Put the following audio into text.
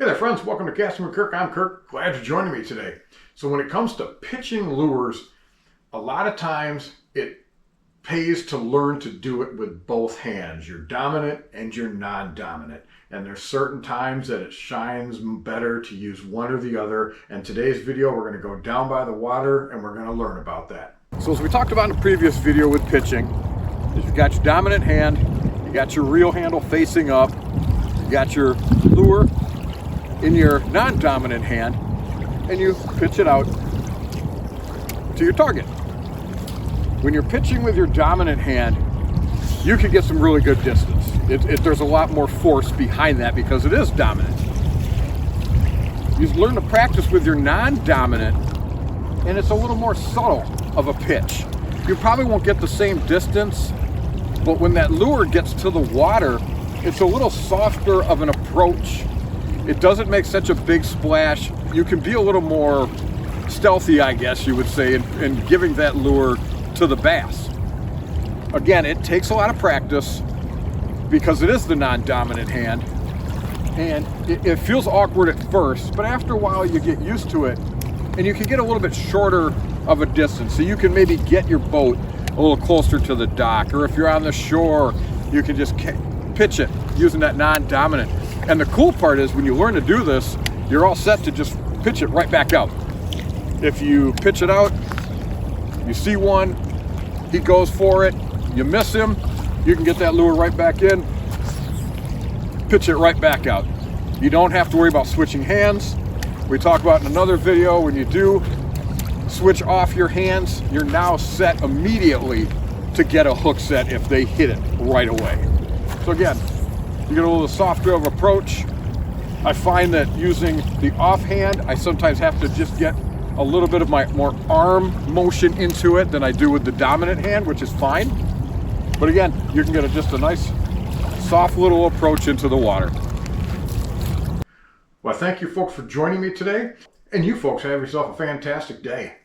Hey there friends, welcome to Casting with Kirk. I'm Kirk, glad you're joining me today. So when it comes to pitching lures, a lot of times it pays to learn to do it with both hands, your dominant and your non-dominant. And there's certain times that it shines better to use one or the other. And today's video, we're gonna go down by the water and we're gonna learn about that. So as we talked about in the previous video with pitching, is you've got your dominant hand, you got your reel handle facing up, you got your lure in your non-dominant hand, and you pitch it out to your target. When you're pitching with your dominant hand, you can get some really good distance. There's a lot more force behind that because it is dominant. You learn to practice with your non-dominant, and it's a little more subtle of a pitch. You probably won't get the same distance, but when that lure gets to the water, it's a little softer of an approach. It doesn't make such a big splash. You can be a little more stealthy, I guess you would say, in giving that lure to the bass. Again, it takes a lot of practice because it is the non-dominant hand, and it feels awkward at first, but after a while you get used to it, and you can get a little bit shorter of a distance. So you can maybe get your boat a little closer to the dock, or if you're on the shore, you can just pitch it using that non-dominant. And the cool part is when you learn to do this, you're all set to just pitch it right back out. If you pitch it out, you see one, he goes for it, you miss him, you can get that lure right back in, pitch it right back out. You don't have to worry about switching hands. We talked about in another video, when you do switch off your hands, you're now set immediately to get a hook set if they hit it right away. So again, you get a little softer of approach. I find that using the offhand, I sometimes have to just get a little bit of my more arm motion into it than I do with the dominant hand, which is fine. But again, you can get just a nice, soft little approach into the water. Well, thank you folks for joining me today. And you folks have yourself a fantastic day.